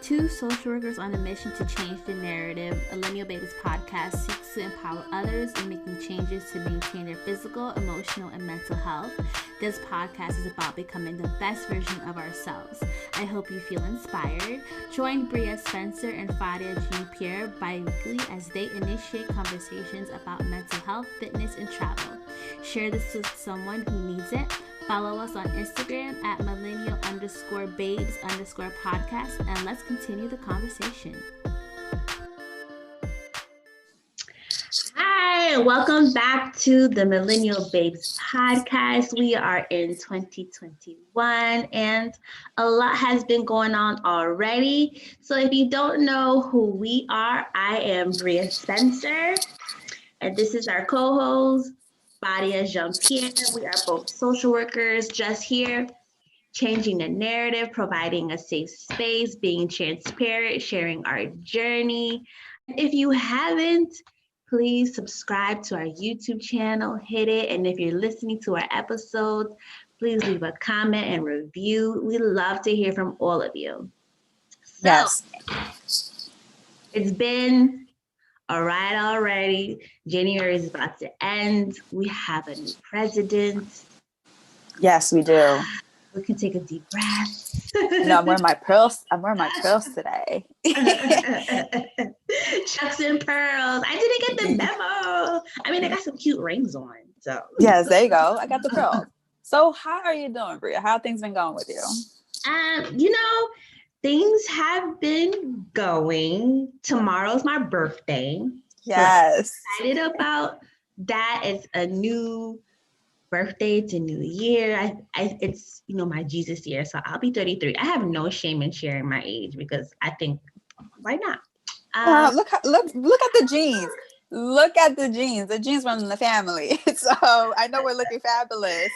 Two social workers on a mission to change the narrative, Millennial Babes Podcast seeks to empower others in making changes to maintain their physical, emotional, and mental health. This podcast is about becoming the best version of ourselves. I hope you feel inspired. Join Bria Spencer and Fadia Jean-Pierre bi-weekly as they initiate conversations about mental health, fitness, and travel. Share this with someone who needs it. Follow us on Instagram at millennial_babes_podcast, and let's continue the conversation. Hi, welcome back to the Millennial Babes Podcast. We are in 2021 and a lot has been going on already. So if you don't know who we are, I am Bria Spencer, and this is our co-host, Fadia Jean-Pierre. We are both social workers just here, changing the narrative, providing a safe space, being transparent, sharing our journey. If you haven't, please subscribe to our YouTube channel, hit it. And if you're listening to our episodes, please leave a comment and review. We love to hear from all of you. So, yes. It's been all right already. January is about to end. We have a new president. Yes, we do. We can take a deep breath. I'm wearing my pearls. I'm wearing my pearls today. Chucks and pearls. I didn't get the memo. I mean, I got some cute rings on. So yes, there you go. I got the pearls. So how are you doing, Bria? How have things been going with you? Things have been going. Tomorrow's my birthday. Yes. So I'm excited about that. It's a new birthday. It's a new year. It's my Jesus year. So I'll be 33. I have no shame in sharing my age because I think why not? Look at the genes. Look at the genes. The genes run in the family. So I know we're looking fabulous,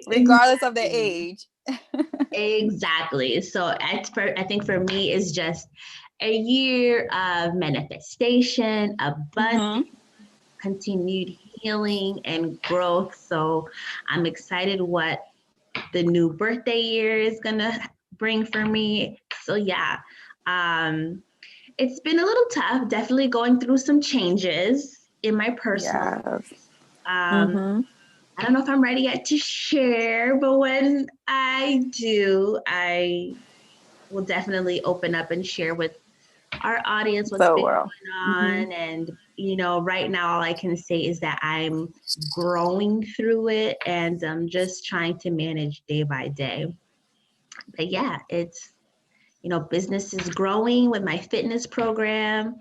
regardless of their age. Exactly. So I think for me it's just a year of manifestation, abundance, continued healing and growth. So I'm excited what the new birthday year is gonna bring for me. So yeah, it's been a little tough. Definitely going through some changes in my personal life. I don't know if I'm ready yet to share, but when I do, I will definitely open up and share with our audience what's been going on. And, right now, all I can say is that I'm growing through it and I'm just trying to manage day by day. But yeah, it's, business is growing with my fitness program,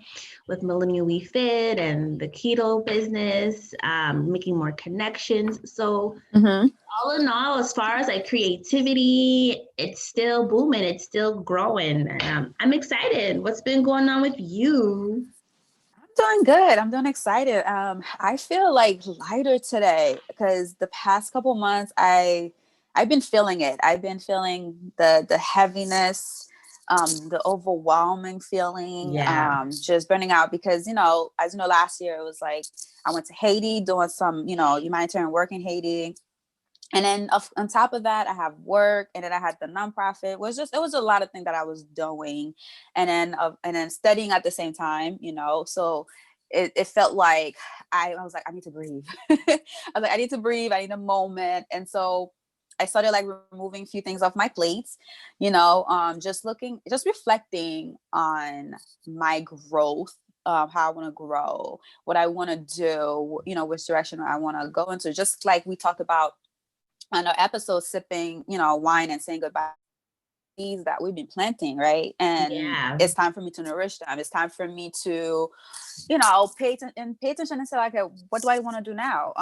with Millennial We Fit and the keto business, making more connections. So all in all, as far as like creativity, it's still booming. It's still growing. I'm excited. What's been going on with you? I'm doing good. I'm doing excited. I feel like lighter today because the past couple months I've been feeling it. I've been feeling the heaviness, the overwhelming feeling, just burning out because, as you know, last year it was like I went to Haiti doing some, humanitarian work in Haiti. And then on top of that, I have work, and then I had the nonprofit. It was a lot of things that I was doing, and then studying at the same time, so it felt like I was like, I need to breathe. I was like, I need to breathe. I need a moment. And so I started like removing a few things off my plates, just reflecting on my growth, how I want to grow, what I want to do, which direction I want to go into. Just like we talked about on our episode, sipping, wine and saying goodbye seeds that we've been planting, right? And it's time for me to nourish them. It's time for me to, pay attention and say, like, okay, what do I want to do now?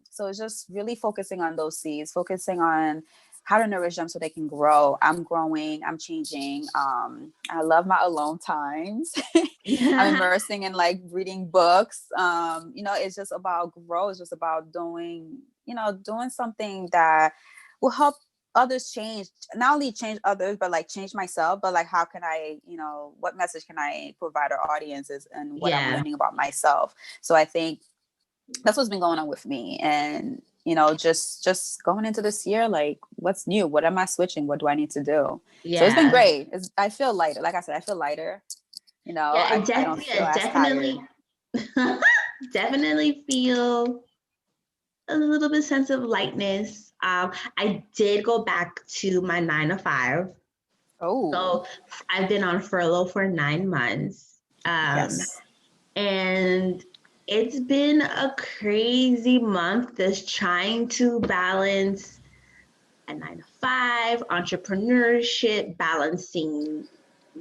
So it's just really focusing on those seeds, focusing on how to nourish them so they can grow. I'm growing, I'm changing. I love my alone times. I'm immersing in like reading books. It's just about growth. It's just about doing something that will help others change, not only change others, but like change myself. But like, how can I, what message can I provide our audiences and what I'm learning about myself? So I think that's what's been going on with me. And just going into this year, like, what's new? What am I switching? What do I need to do? So it's been Yeah. great. I feel lighter. Like I said, I feel lighter. Yeah, I don't feel as tired. definitely definitely feel a little bit sense of lightness. I did go back to my 9 to 5. Oh, So I've been on furlough for 9 months. yes. And it's been a crazy month just trying to balance a 9 to 5, entrepreneurship, balancing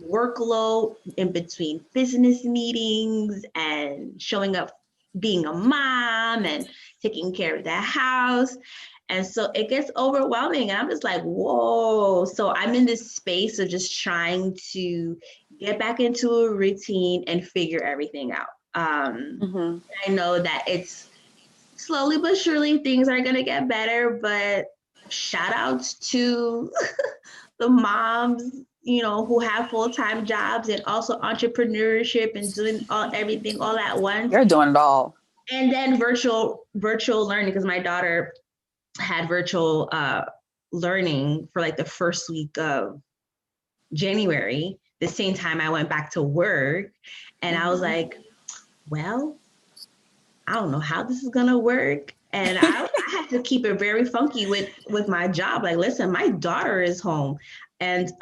workload in between business meetings and showing up, being a mom and taking care of the house. And so it gets overwhelming. And I'm just like, whoa. So I'm in this space of just trying to get back into a routine and figure everything out. Mm-hmm. I know that it's slowly but surely things are going to get better, but shout outs to the moms, who have full-time jobs and also entrepreneurship and doing everything all at once. You're doing it all. And then virtual learning, because my daughter had virtual learning for like the first week of January, the same time I went back to work. And I was like, well, I don't know how this is gonna work. And I had to keep it very funky with my job. Like, listen, my daughter is home, and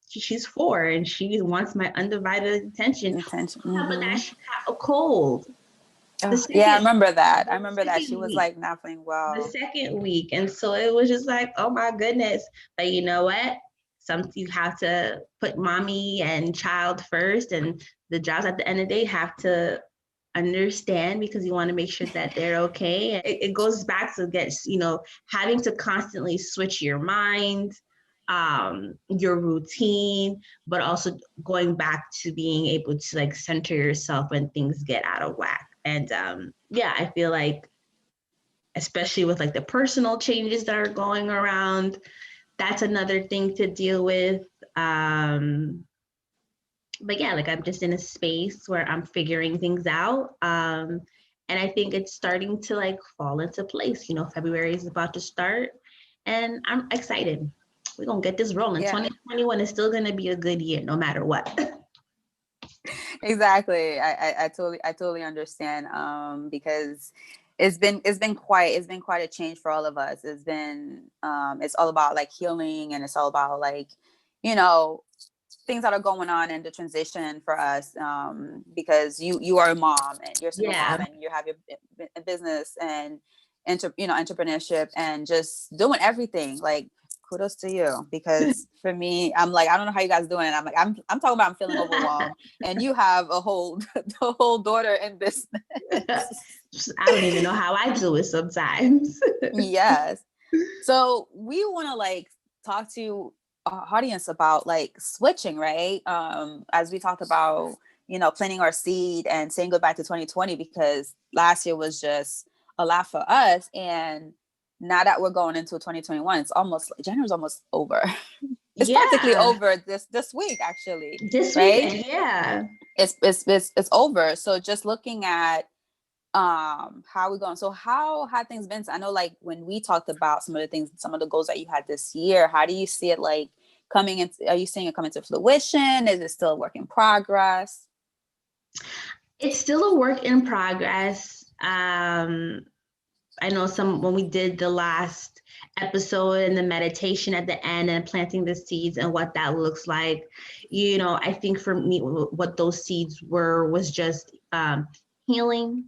she's 4, and she wants my undivided attention. But that she got a cold. Yeah, I remember that. I remember that she Second was week. like not feeling The well. second week, and so it was just like, oh my goodness. But you know what? You have to put mommy and child first, and the jobs at the end of the day have to understand, because you want to make sure that they're okay. It goes back to having to constantly switch your mind, your routine, but also going back to being able to like center yourself when things get out of whack. And yeah, I feel like, especially with like the personal changes that are going around, that's another thing to deal with. But yeah, like I'm just in a space where I'm figuring things out. And I think it's starting to like fall into place. February is about to start, and I'm excited. We're gonna get this rolling. Yeah. 2021 is still gonna be a good year, no matter what. Exactly. I totally understand. Because it's been quite a change for all of us. It's all about like healing, and it's all about like, things that are going on in the transition for us, because you are a mom, and you're a single mom, Yeah. and you have your business and entrepreneurship, and just doing everything. Like, kudos to you, because for me, I'm like, I don't know how you guys doing it. I'm like, I'm talking about I'm feeling overwhelmed, and you have a whole the whole daughter in business. I don't even know how I do it sometimes. Yes. So we want to like talk to our audience about like switching, right? As we talked about, planting our seed and saying goodbye to 2020, because last year was just a lot for us. And now that we're going into 2021, it's almost, January's almost over. It's practically Yeah. over this week, actually, This right? weekend, yeah. It's over. So just looking at how we going, so how had things been? I know, like, when we talked about some of the things, some of the goals that you had this year, how do you see it like coming into, are you seeing it coming to fruition? Is it still a work in progress? It's still a work in progress. I know when we did the last episode and the meditation at the end and planting the seeds and what that looks like, I think for me, what those seeds was just healing,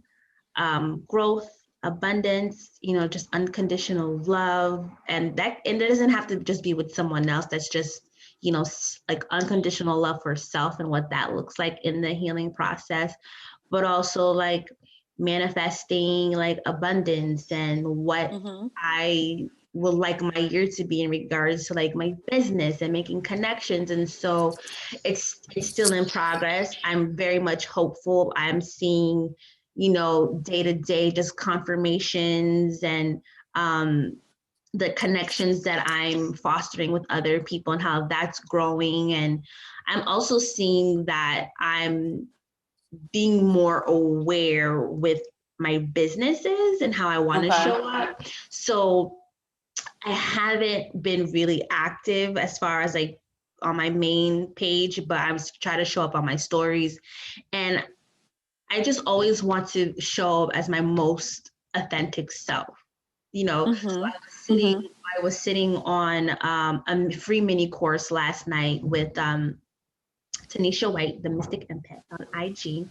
growth, abundance, just unconditional love. And it doesn't have to just be with someone else. That's just, like unconditional love for self and what that looks like in the healing process, but also like manifesting like abundance and what I would like my year to be in regards to like my business and making connections. And so it's still in progress. I'm very much hopeful. I'm seeing, day to day just confirmations and the connections that I'm fostering with other people and how that's growing. And I'm also seeing that I'm being more aware with my business is and how I want to show up. So I haven't been really active as far as like on my main page, but I was trying to show up on my stories. And I just always want to show up as my most authentic self. So I was sitting on a free mini course last night with Tanisha White, the Mystic Empath on IG.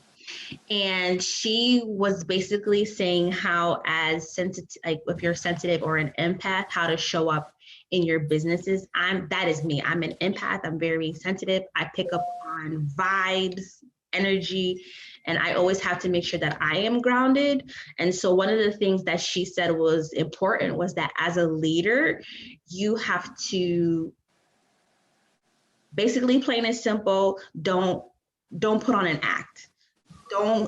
And she was basically saying how as sensitive, like if you're sensitive or an empath, how to show up in your businesses. That is me. I'm an empath. I'm very sensitive. I pick up on vibes, energy, and I always have to make sure that I am grounded. And so one of the things that she said was important was that as a leader, you have to basically, plain and simple, don't put on an act.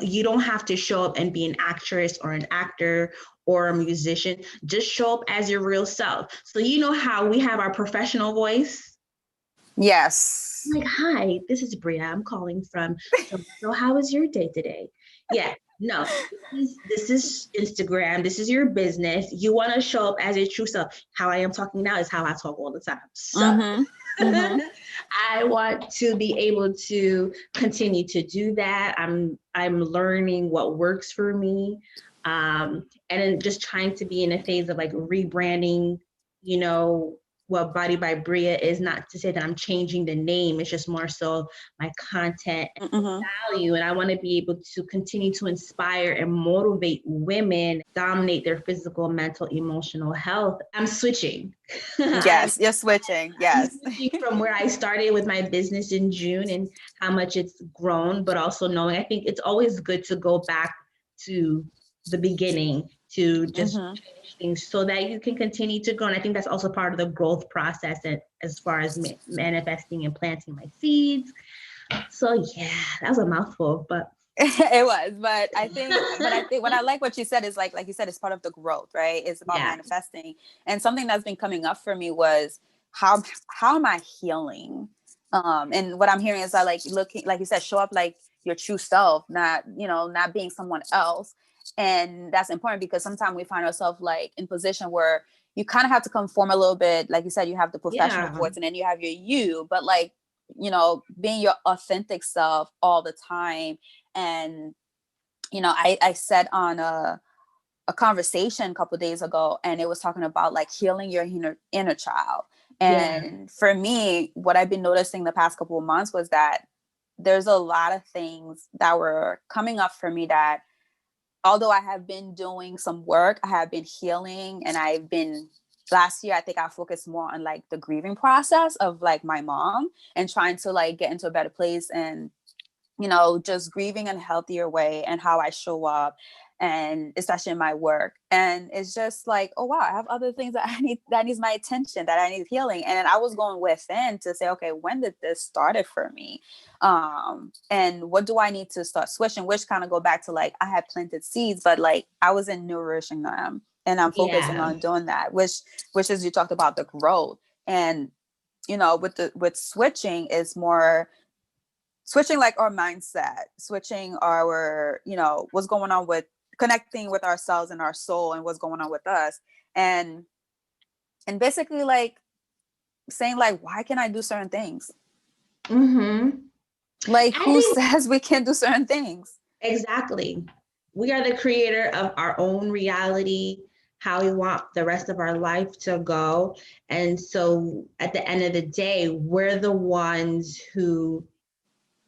You don't have to show up and be an actress or an actor or a musician. Just show up as your real self. So you know how we have our professional voice? Yes. Like, hi, this is Bria. I'm calling from, so how was your day today? Yeah, no, this is Instagram. This is your business. You want to show up as your true self. How I am talking now is how I talk all the time. So I want to be able to continue to do that. I'm learning what works for me. And then just trying to be in a phase of like rebranding, what Body by Bria is. Not to say that I'm changing the name. It's just more so my content and value. And I want to be able to continue to inspire and motivate women, dominate their physical, mental, emotional health. I'm switching. Yes, you're switching. Yes. I'm switching from where I started with my business in June and how much it's grown, but also knowing I think it's always good to go back to the beginning to just change things so that you can continue to grow. And I think that's also part of the growth process and as far as manifesting and planting my seeds. So yeah, that was a mouthful, but it was, but I think what I like what you said is like you said, it's part of the growth, right? It's about manifesting. And something that's been coming up for me was how am I healing? And what I'm hearing is that like looking, like you said, show up like your true self, not being someone else. And that's important because sometimes we find ourselves like in position where you kind of have to conform a little bit. Like you said, you have the professional voice and then you have your you, but like, being your authentic self all the time. And, I said on a conversation a couple of days ago, and it was talking about like healing your inner child. And for me, what I've been noticing the past couple of months was that there's a lot of things that were coming up for me that although I have been doing some work, I have been healing, and last year, I think I focused more on like the grieving process of like my mom and trying to like get into a better place and, just grieving in a healthier way and how I show up, and especially in my work. And it's just like, oh wow, I have other things that needs my attention, that I need healing. And I was going within to say, okay, when did this started for me? And what do I need to start switching, which kind of go back to like, I had planted seeds, but like I wasn't nourishing them. And I'm focusing on doing that, which is, you talked about the growth. And, with switching is more switching like our mindset, switching our, what's going on with connecting with ourselves and our soul and what's going on with us. And basically like saying like, why can I do certain things? Like who says we can't do certain things? Exactly. We are the creator of our own reality, how we want the rest of our life to go. And so at the end of the day, we're the ones who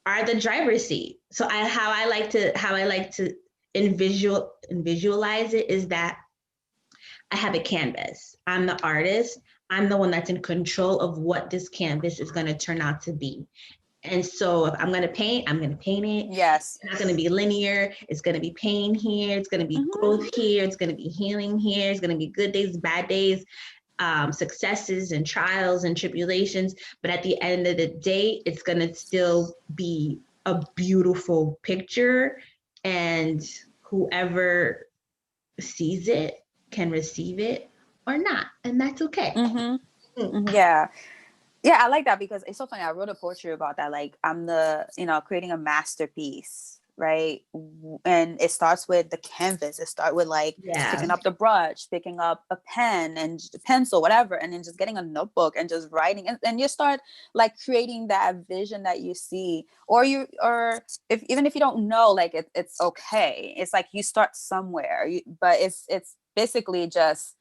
are the driver's seat. So how I like to visualize it is that I have a canvas. I'm the artist. I'm the one that's in control of what this canvas is going to turn out to be. And so if I'm going to paint, I'm going to paint it. Yes. It's not going to be linear. It's going to be pain here. It's going to be growth here. It's going to be healing here. It's going to be good days, bad days, successes and trials and tribulations. But at the end of the day, it's going to still be a beautiful picture. And whoever sees it can receive it or not. And that's okay. Yeah, I like that because it's so funny. I wrote a poetry about that. Like I'm creating a masterpiece right? And it starts with the canvas. It starts with like picking up the brush, picking up a pen and a pencil, whatever, and then just getting a notebook and just writing. And you start like creating that vision that you see, or if even if you don't know, like it's okay. It's like you start somewhere, but it's basically just,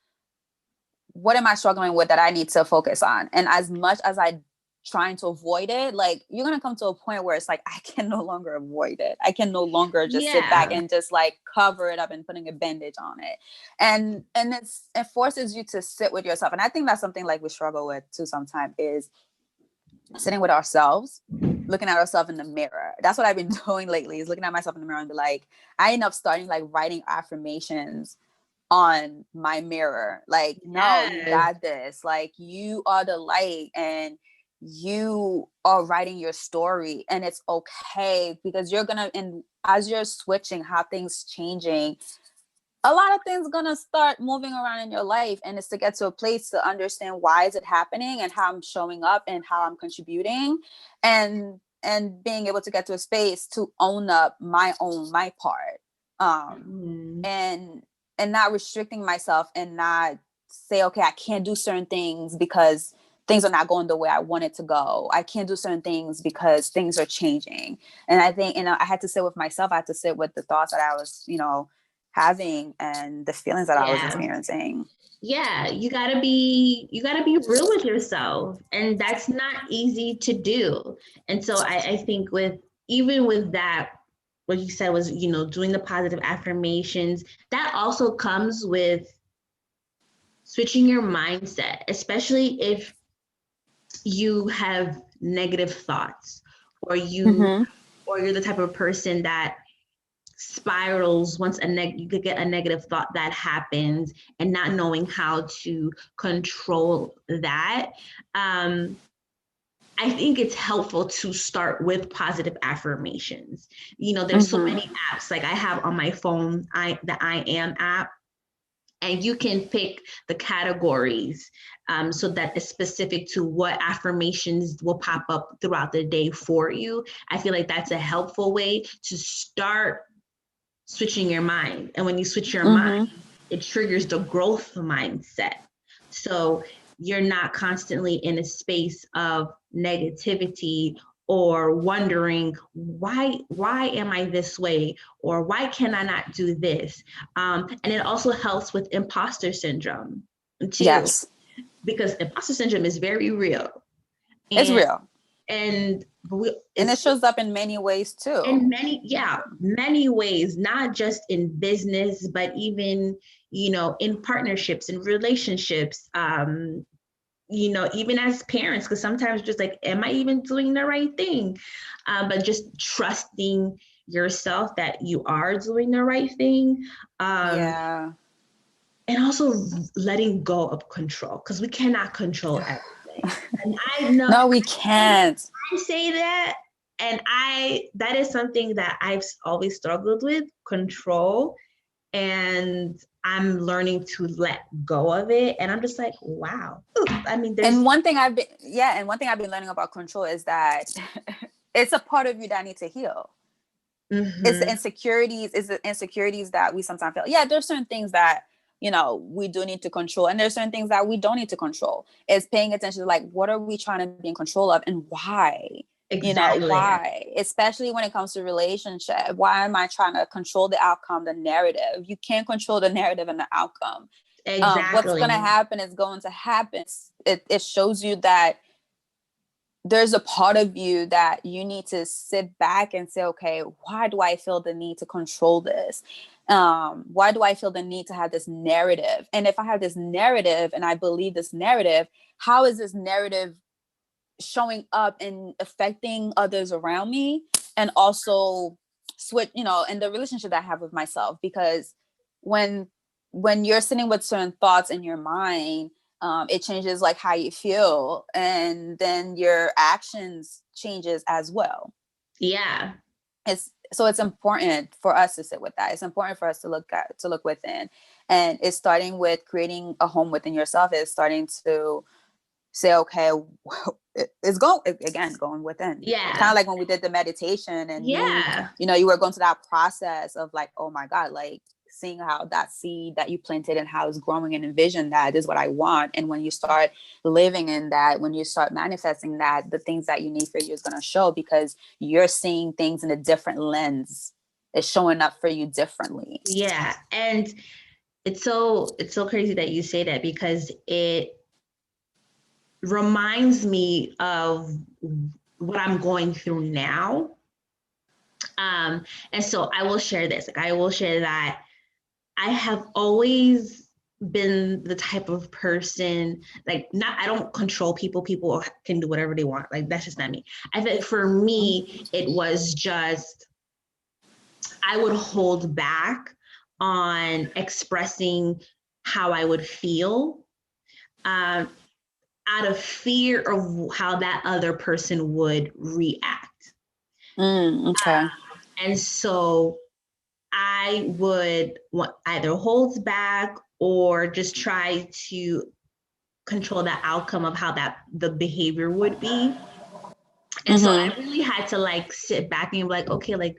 what am I struggling with that I need to focus on? And as much as I trying to avoid it, like you're gonna come to a point where it's like I can no longer avoid it. I can no longer just sit back and just like cover it up and putting a bandage on it. And it forces you to sit with yourself. And I think that's something like we struggle with too sometimes, is sitting with ourselves, looking at ourselves in the mirror. That's what I've been doing lately, is looking at myself in the mirror and be like, I end up starting like writing affirmations on my mirror, like, no, you got this, like you are the light and you are writing your story, and it's okay, because you're gonna, and as you're switching, how things changing, a lot of things gonna start moving around in your life, and it's to get to a place to understand why is it happening and how I'm showing up and how I'm contributing, and being able to get to a space to own up my part, and not restricting myself, and not say, okay, I can't do certain things because things are not going the way I want it to go. I can't do certain things because things are changing. And I think, I had to sit with myself. I had to sit with the thoughts that I was, having, and the feelings that I was experiencing. Yeah, you gotta be real with yourself, and that's not easy to do. And so I think even with that, what you said was, doing the positive affirmations, that also comes with switching your mindset, especially if you have negative thoughts, or you're the type of person that spirals once you could get a negative thought that happens, and not knowing how to control that. I think it's helpful to start with positive affirmations. There's so many apps, like I have on my phone, the I Am app, and you can pick the categories so that it's specific to what affirmations will pop up throughout the day for you. I feel like that's a helpful way to start switching your mind. And when you switch your mind, it triggers the growth mindset. So you're not constantly in a space of negativity, or wondering why am I this way, or why can I not do this? And it also helps with imposter syndrome too, because imposter syndrome is very real. It's real. And it shows up in many ways too. In many ways, not just in business, but even, in partnerships and relationships, even as parents, because sometimes just like, am I even doing the right thing? But just trusting yourself that you are doing the right thing. And also letting go of control, because we cannot control everything. And I know. No, we can't. I say that. And that is something that I've always struggled with, control. And I'm learning to let go of it. And I'm just like, wow. And one thing I've been learning about control is that it's a part of you that needs to heal. It's the insecurities that we sometimes feel. Yeah, there's certain things that, we do need to control. And there's certain things that we don't need to control. It's paying attention to, like, what are we trying to be in control of, and why? Exactly. Why? Especially when it comes to relationship. Why am I trying to control the outcome, the narrative? You can't control the narrative and the outcome. Exactly. What's going to happen is going to happen. It shows you that there's a part of you that you need to sit back and say, okay, why do I feel the need to control this? Why do I feel the need to have this narrative? And if I have this narrative and I believe this narrative, how is this narrative showing up and affecting others around me? And also in the relationship that I have with myself, because when you're sitting with certain thoughts in your mind, it changes like how you feel, and then your actions changes as well. Yeah. So it's important for us to sit with that. It's important for us to look within, and it's starting with creating a home within yourself. It's starting to say, okay, it's going within. Kind Yeah. of like when we did the meditation and Yeah. you were going through that process of like, oh my God, like seeing how that seed that you planted and how it's growing and envision that is what I want. And when you start living in that, when you start manifesting that, the things that you need for you is going to show, because you're seeing things in a different lens. It's showing up for you differently. Yeah. And it's so crazy that you say that, because it reminds me of what I'm going through now. And so I will share this. Like, I will share that I have always been the type of person, like, not, I don't control people. People can do whatever they want. Like, that's just not me. I think for me, it was just, I would hold back on expressing how I would feel, um, out of fear of how that other person would react. Okay. And so I would either hold back or just try to control the outcome of how the behavior would be. And so I really had to like sit back and be like, okay, like,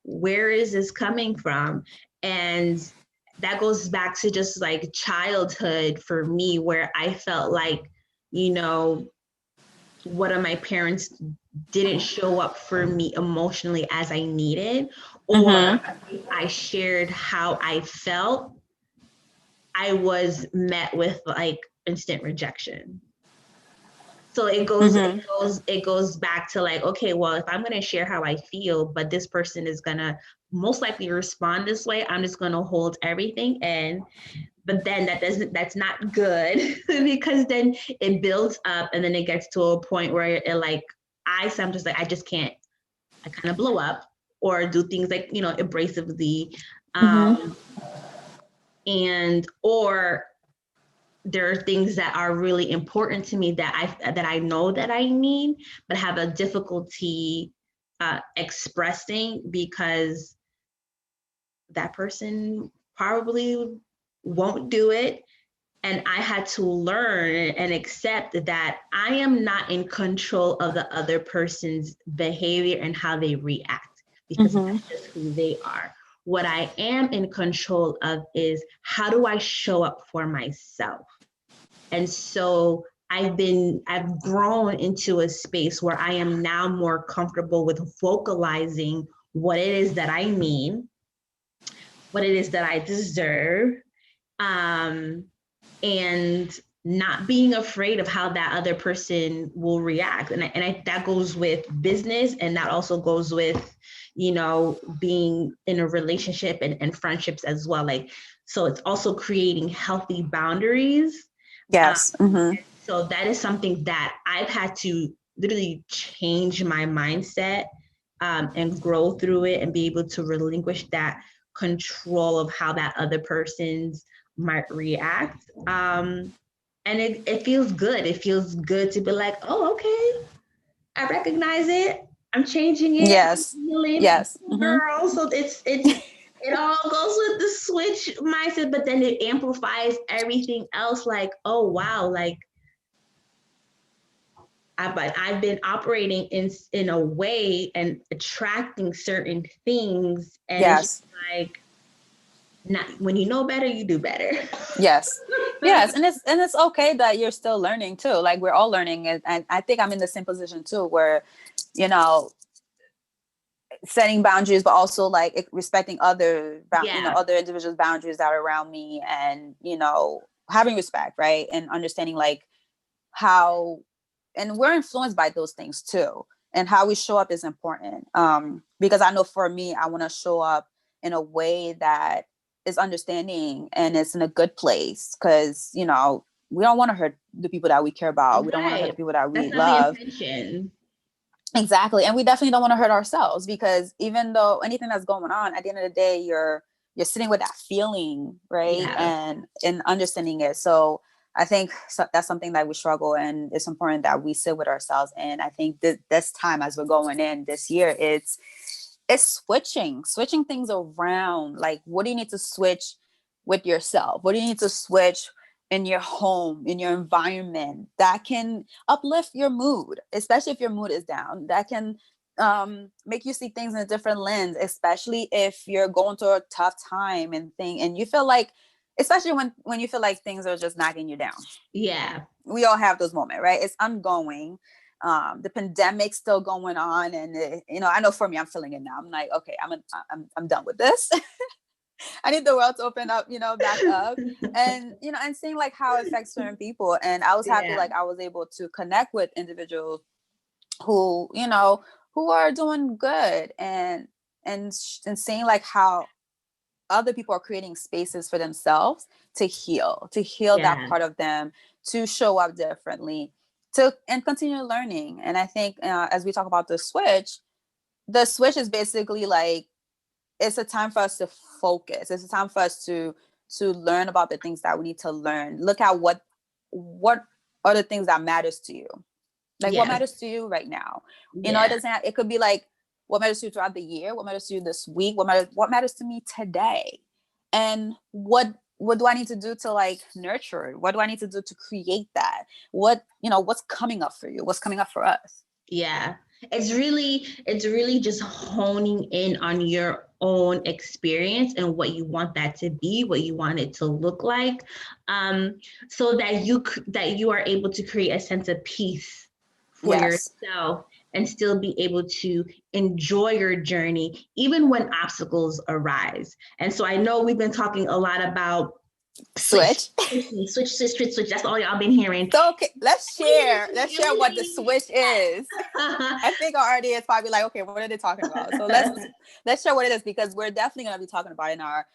where is this coming from? And that goes back to just like childhood for me, where I felt like, one of my parents didn't show up for me emotionally as I needed, or if I shared how I felt, I was met with like instant rejection. So it goes back to like, okay, well, if I'm going to share how I feel, but this person is going to most likely respond this way, I'm just going to hold everything in. But then that's not good because then it builds up and then it gets to a point where it like, I'm just like, I just can't, I kind of blow up or do things like, abrasively. And, or there are things that are really important to me that I know that I need, but have a difficulty expressing because that person probably won't do it. And I had to learn and accept that I am not in control of the other person's behavior and how they react, because that's just who they are. What I am in control of is, how do I show up for myself? And so I've grown into a space where I am now more comfortable with vocalizing what it is that I mean, what it is that I deserve, and not being afraid of how that other person will react. That goes with business, and that also goes with, being in a relationship and friendships as well. Like, so it's also creating healthy boundaries. Yes. So that is something that I've had to literally change my mindset, and grow through it and be able to relinquish that control of how that other person's might react. And it feels good. It feels good to be like, oh, okay, I recognize it. I'm changing it. I'm Yes. healing, Yes. girl. So it all goes with the switch mindset, but then it amplifies everything else. Like, oh wow, like I've been operating in a way and attracting certain things, and it's just Yes. like, not when you know better, you do better. Yes. Yes. And it's okay that you're still learning too. Like, we're all learning. And I think I'm in the same position too, where, you know, setting boundaries, but also like respecting Yeah, other individuals' boundaries that are around me, and, having respect, right? And understanding like how, and we're influenced by those things too. And how we show up is important. Because I know for me, I want to show up in a way that is understanding and it's in a good place. Cause, we don't want to hurt the people that we care about. We don't want to hurt the right. people that That's we not the love. intention. Exactly. And we definitely don't want to hurt ourselves, because even though anything that's going on, at the end of the day, you're sitting with that feeling, right? Yeah. And understanding it. So I think that's something that we struggle, and it's important that we sit with ourselves. And I think this time, as we're going in this year, it's switching things around. Like, what do you need to switch with yourself? What do you need to switch in your home, in your environment that can uplift your mood, especially if your mood is down. That can make you see things in a different lens, especially if you're going through a tough time and you feel like, especially when you feel like things are just knocking you down. Yeah. We all have those moments, right? It's ongoing. The pandemic's still going on, and I know for me, I'm feeling it now. I'm like, okay, I'm done with this. I need the world to open up, back up, and and seeing like how it affects certain people. And I was happy, like I was able to connect with individuals who who are doing good, and seeing like how other people are creating spaces for themselves to heal that part of them, to show up differently, and continue learning. And I think as we talk about the switch is basically like, it's a time for us to focus. It's a time for us to learn about the things that we need to learn. Look at what are the things that matters to you. Like what matters to you right now. It could be like, what matters to you throughout the year, what matters to you this week, what matters to me today, and what do I need to do to like nurture it? What do I need to do to create that? What's coming up for you? What's coming up for us? Yeah. It's really just honing in on your own experience and what you want that to be, what you want it to look like, so that you are able to create a sense of peace for yourself and still be able to enjoy your journey, even when obstacles arise. And so I know we've been talking a lot about switch. That's all y'all been hearing. So okay, let's share what the switch is. I think our audience is probably like, okay, what are they talking about? So let's share what it is, because we're definitely going to be talking about it in our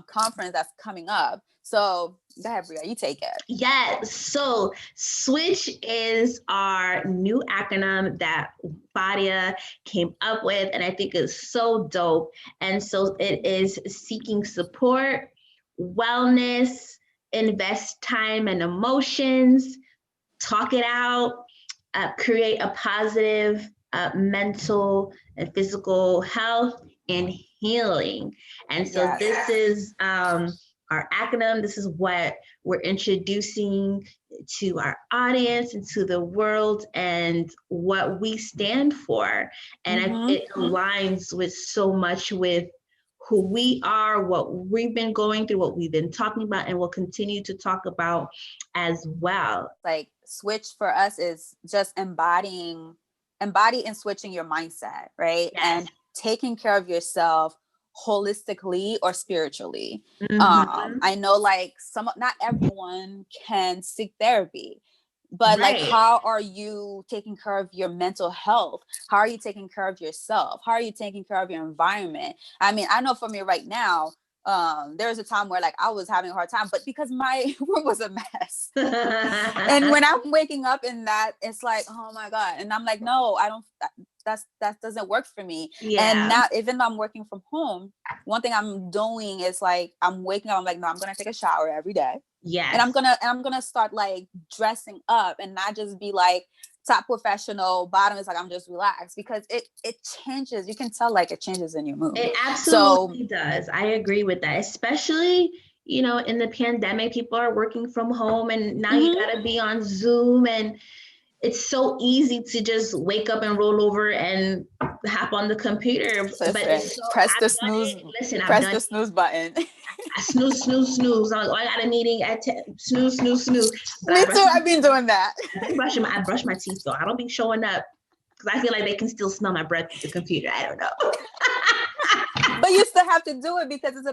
conference that's coming up. So go ahead, Bria, you take it. Yes. So SWITCH is our new acronym that Fadia came up with, and I think it's so dope. And so it is seeking support, wellness, invest time and emotions, talk it out, create a positive mental and physical health and healing. And so this is our acronym. This is what we're introducing to our audience and to the world, and what we stand for. And it aligns with so much with who we are, what we've been going through, what we've been talking about, and will continue to talk about as well. Like switch for us is just embody and switching your mindset, right? Yes. And taking care of yourself holistically or spiritually. I know like not everyone can seek therapy, but like, how are you taking care of your mental health? How are you taking care of yourself? How are you taking care of your environment? I mean, I know for me right now, there was a time where like I was having a hard time, but because my room was a mess. And when I'm waking up in that, it's like, oh my God. And I'm like, no, I don't, that doesn't work for me. And now, even though I'm working from home, one thing I'm doing is like, I'm waking up, I'm like, no, I'm going to take a shower every day. Yes. And I'm gonna start like dressing up and not just be like top professional, bottom is like I'm just relaxed, because it changes. You can tell like it changes in your mood. It absolutely does. I agree with that. Especially, in the pandemic, people are working from home, and now you gotta be on Zoom, and it's so easy to just wake up and roll over and hop on the computer. Listen, but it's so, press the snooze button. I snooze. I'm like, oh, I got a meeting at 10. Snooze. Me too. I've been doing that. I brush my teeth though. I don't be showing up because I feel like they can still smell my breath through the computer. I don't know. But you still have to do it, because it's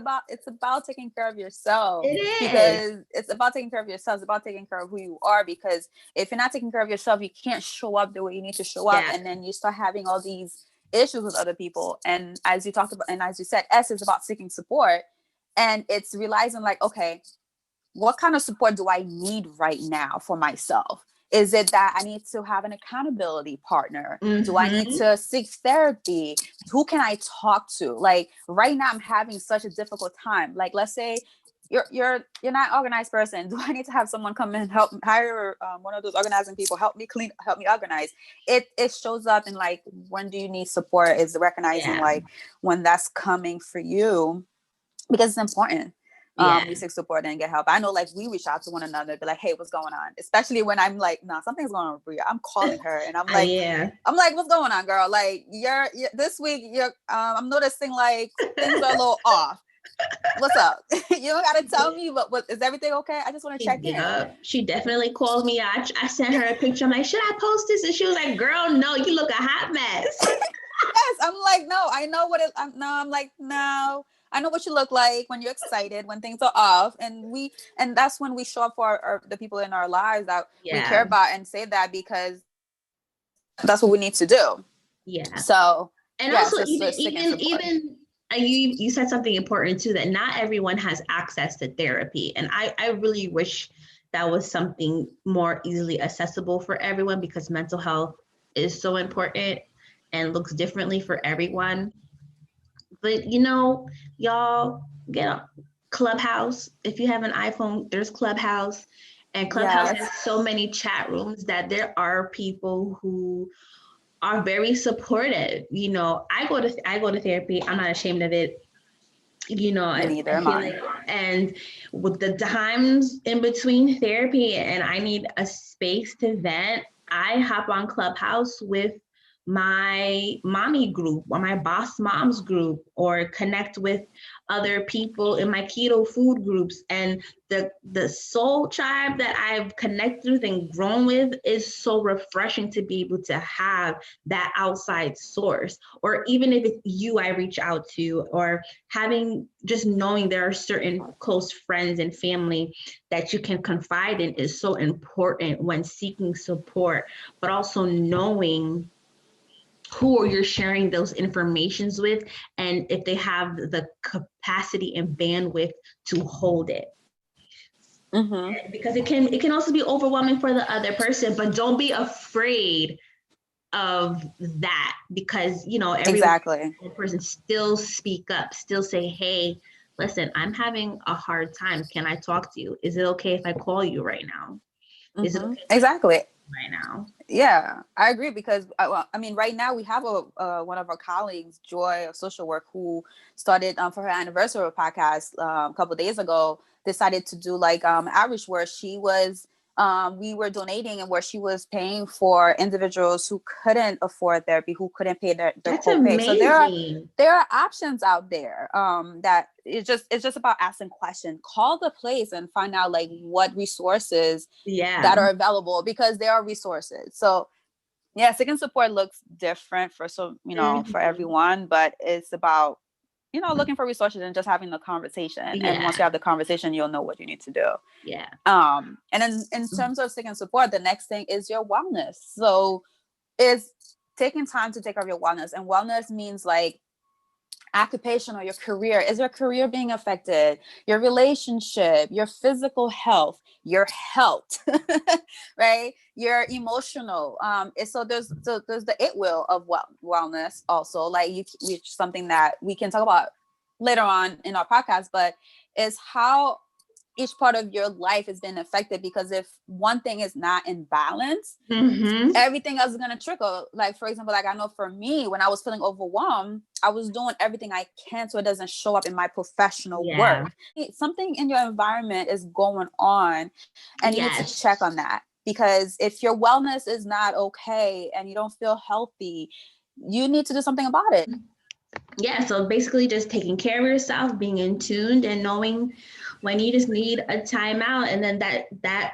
about taking care of yourself. It is. Because it's about taking care of yourself. It's about taking care of who you are. Because if you're not taking care of yourself, you can't show up the way you need to show up. And then you start having all these issues with other people. And as you talked about, and as you said, S is about seeking support. And it's realizing like, okay, what kind of support do I need right now for myself? Is it that I need to have an accountability partner? Do I need to seek therapy? Who can I talk to? Like right now I'm having such a difficult time. Like, let's say you're not an organized person. Do I need to have someone come in and hire one of those organizing people, help me organize? It shows up in like, when do you need support? Is recognizing like when that's coming for you, because it's important. we seek support and get help. I know, like, we reach out to one another, be like, hey, what's going on? Especially when I'm like, nah, something's going on with Bria. I'm calling her and I'm like, what's going on, girl? Like, you're this week, I'm noticing like things are a little off. What's up? You don't gotta tell me, but is everything okay? I just want to check in. She definitely called me. I sent her a picture. I'm like, should I post this? And she was like, girl, no, you look a hot mess. Yes, I'm like, no, I know what I'm like, no, I know what you look like when you're excited, when things are off, and that's when we show up for the people in our lives that we care about and say that, because that's what we need to do. Yeah. So, and also even you said something important too, that not everyone has access to therapy. And I really wish that was something more easily accessible for everyone, because mental health is so important and looks differently for everyone. But y'all get a Clubhouse. If you have an iPhone, there's Clubhouse, and Clubhouse has so many chat rooms that there are people who are very supportive. I go to therapy. I'm not ashamed of it. Neither am I. And with the times in between therapy and I need a space to vent, I hop on Clubhouse with my mommy group or my boss moms group, or connect with other people in my keto food groups. And the soul tribe that I've connected with and grown with is so refreshing to be able to have that outside source. Or even if it's you I reach out to, or just knowing there are certain close friends and family that you can confide in is so important when seeking support, but also knowing who you're sharing those informations with, and if they have the capacity and bandwidth to hold it. Mm-hmm. Because it can also be overwhelming for the other person, but don't be afraid of that, because every person still speak up, still say, hey, listen, I'm having a hard time. Can I talk to you? Is it okay if I call you right now? Is it okay exactly right now? Yeah, I agree, because right now we have one of our colleagues, Joy of social work, who started for her anniversary podcast a couple of days ago, decided to do like outreach where she was we were donating, and where she was paying for individuals who couldn't afford therapy, who couldn't pay their copay. So there are options out there that it's just about asking questions. Call the place and find out like what resources that are available, because there are resources. So seeking support looks different for for everyone, but it's about looking for resources and just having the conversation. And once you have the conversation, you'll know what you need to do. And then in terms of seeking support, the next thing is your wellness. So it's taking time to take care of your wellness, and wellness means like occupation or your career. Is your career being affected? Your relationship, your physical health, your health, right? Your emotional. So there's the it will of wellness also, like which something that we can talk about later on in our podcast, but is how each part of your life has been affected, because if one thing is not in balance, everything else is going to trickle. Like, for example, like I know for me, when I was feeling overwhelmed, I was doing everything I can so it doesn't show up in my professional work. Something in your environment is going on, and you need to check on that, because if your wellness is not okay and you don't feel healthy, you need to do something about it. So basically just taking care of yourself, being in tune, and knowing when you just need a timeout. And then that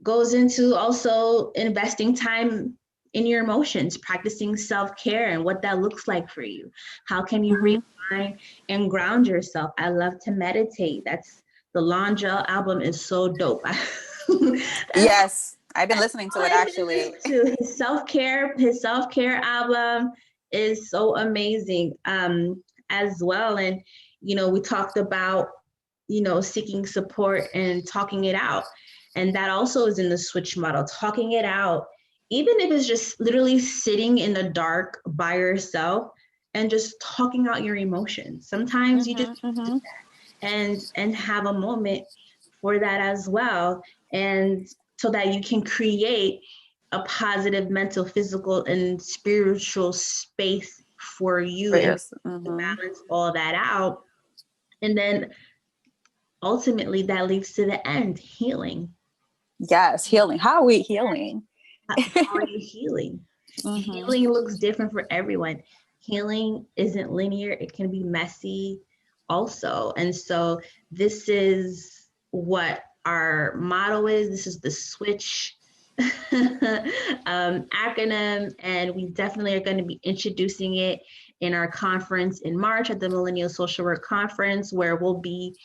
goes into also investing time in your emotions, practicing self-care and what that looks like for you. How can you realign and ground yourself? I love to meditate. That's the Longel album is so dope. Yes, I've been listening to it actually. His self-care album is so amazing as well. And we talked about seeking support and talking it out, and that also is in the switch model. Talking it out, even if it's just literally sitting in the dark by yourself and just talking out your emotions. Sometimes you just do that and have a moment for that as well, and so that you can create a positive mental, physical, and spiritual space for you, and to balance all that out. And then ultimately that leads to the end, healing. Yes, healing. How are we healing? How are you healing? Mm-hmm. Healing looks different for everyone. Healing isn't linear, it can be messy also. And so this is what our motto is. This is the SWITCH acronym, and we definitely are going to be introducing it in our conference in March at the Millennial Social Work Conference, where we'll be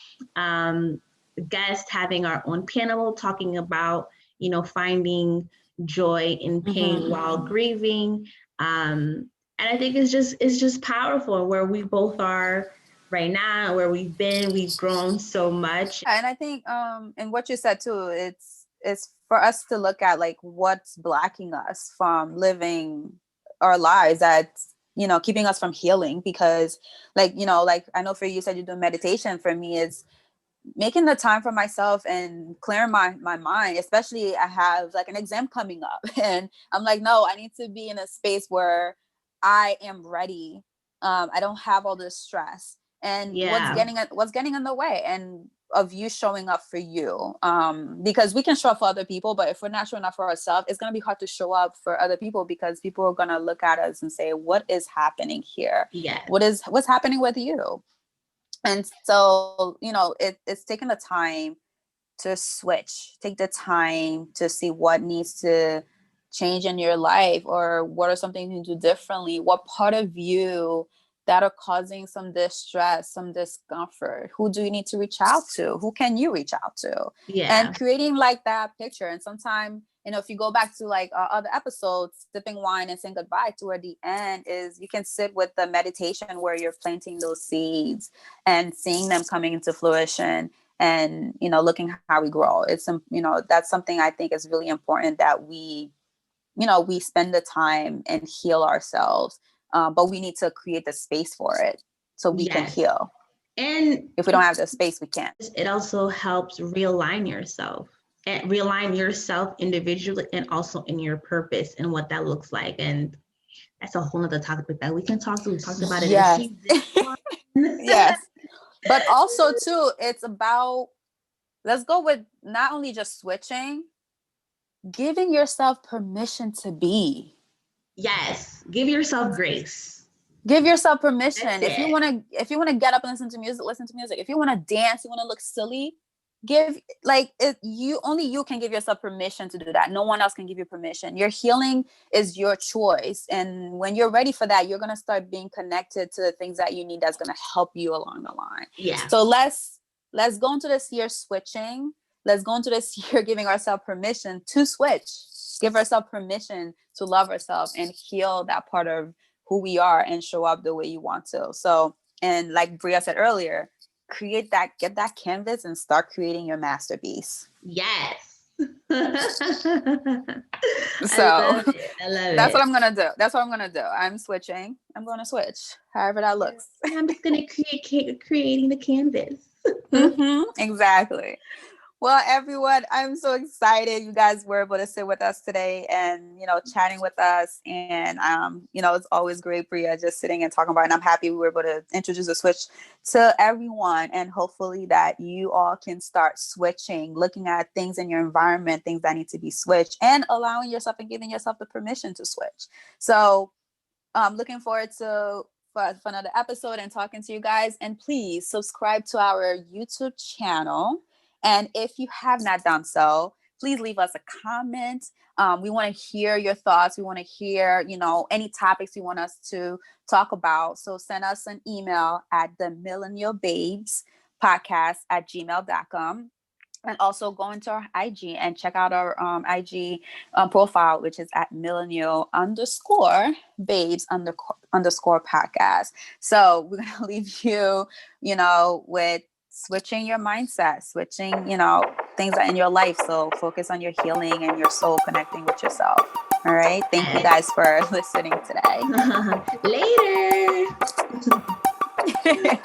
guests having our own panel talking about, finding joy in pain while grieving. And I think it's just powerful where we both are right now, where we've grown so much. And I think and what you said too, it's for us to look at like what's blocking us from living our lives, that's keeping us from healing. Because like I know for you said you're doing meditation. For me, it's making the time for myself and clearing my mind. Especially I have like an exam coming up and I'm like, no, I need to be in a space where I am ready. I don't have all this stress and what's getting in the way and of you showing up for you. Because we can show up for other people, but if we're not showing up for ourselves, it's going to be hard to show up for other people, because people are going to look at us and say, what is happening here? Yeah. What's happening with you? And so, it's taking the time to switch, take the time to see what needs to change in your life, or what are something you can do differently. What part of you that are causing some distress, some discomfort? Who do you need to reach out to? Who can you reach out to? Yeah. And creating like that picture. And sometimes, if you go back to like our other episodes, sipping wine and saying goodbye, toward the end is you can sit with the meditation where you're planting those seeds and seeing them coming into fruition, and looking how we grow. It's that's something I think is really important, that we spend the time and heal ourselves, but we need to create the space for it so we can heal. And if we don't have the space, we can't. It also helps realign yourself individually and also in your purpose and what that looks like. And that's a whole nother topic that we can talk to. We talked about it in season 1. Yes. But also too, it's about, let's go with not only just switching, giving yourself permission to be. Yes. Give yourself grace. Give yourself permission. If you want to get up and listen to music, listen to music. If you want to dance, you want to look silly, you can give yourself permission to do that. No one else can give you permission. Your healing is your choice. And when you're ready for that, you're going to start being connected to the things that you need that's going to help you along the line. Yeah. So let's go into this year switching. Let's go into this year giving ourselves permission to switch. Give ourselves permission to love ourselves and heal that part of who we are and show up the way you want to. So, and like Bria said earlier, get that canvas and start creating your masterpiece. Yes. So I love that's what I'm going to do. That's what I'm going to do. I'm switching. I'm going to switch however that looks. I'm just going to creating the canvas. Exactly. Well, everyone, I'm so excited you guys were able to sit with us today and, chatting with us. And, it's always great, Bria, just sitting and talking about it. And I'm happy we were able to introduce a switch to everyone. And hopefully that you all can start switching, looking at things in your environment, things that need to be switched, and allowing yourself and giving yourself the permission to switch. So I'm looking forward to for another episode and talking to you guys. And please subscribe to our YouTube channel. And if you have not done so, please leave us a comment. We want to hear your thoughts. We want to hear, any topics you want us to talk about. So send us an email at the Millennial Babes Podcast at gmail.com. And also go into our IG and check out our IG profile, which is at millennial_babes_podcast. So we're going to leave you, with switching your mindset, switching, things that in your life. So focus on your healing and your soul connecting with yourself. All right. Thank you guys for listening today. Later.